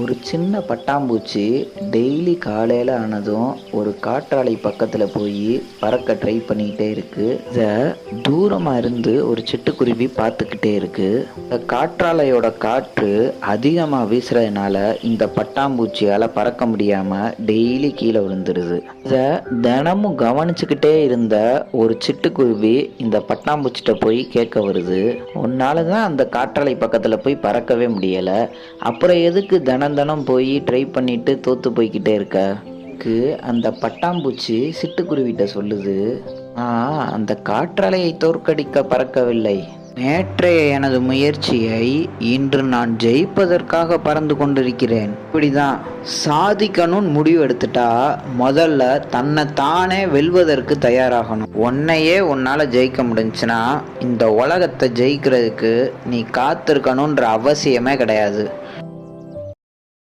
ஒரு சின்ன பட்டாம்பூச்சி டெய்லி காலையில் ஆனதும் ஒரு காற்றாலை பக்கத்தில் போய் பறக்க ட்ரை பண்ணிக்கிட்டே இருக்கு. இதை தூரமாக இருந்து ஒரு சிட்டுக்குருவி பார்த்துக்கிட்டே இருக்கு. இந்த காற்றாலையோட காற்று அதிகமாக வீசுறதுனால இந்த பட்டாம்பூச்சியால் பறக்க முடியாமல் டெய்லி கீழே விழுந்துடுது. இதை தினமும் கவனிச்சுக்கிட்டே இருந்த ஒரு சிட்டுக்குருவி இந்த பட்டாம்பூச்சிட்ட போய் கேட்க வருது, உன்னால தான் அந்த காற்றாலை பக்கத்தில் போய் பறக்கவே முடியலை, அப்புறம் எதுக்கு தினம் தினம் போய் ட்ரை பண்ணிட்டு தோத்து போய்கிட்டே இருக்க? அந்த பட்டாம்பூச்சி சிட்டுக்குருவிட்ட சொல்லுது, அந்த காற்றாலையை தோற்கடிக்க பறக்கவில்லை, நேற்றைய எனது முயற்சியை இன்று நான் ஜெயிப்பதற்காக பறந்து கொண்டிருக்கிறேன். இப்படிதான் சாதிக்கணும்னு முடிவு எடுத்துட்டா முதல்ல தன்னை தானே வெல்வதற்கு தயாராகணும். உன்னையே உன்னால ஜெயிக்க முடிஞ்சுன்னா இந்த உலகத்தை ஜெயிக்கிறதுக்கு நீ காத்திருக்கணுன்ற அவசியமே கிடையாது.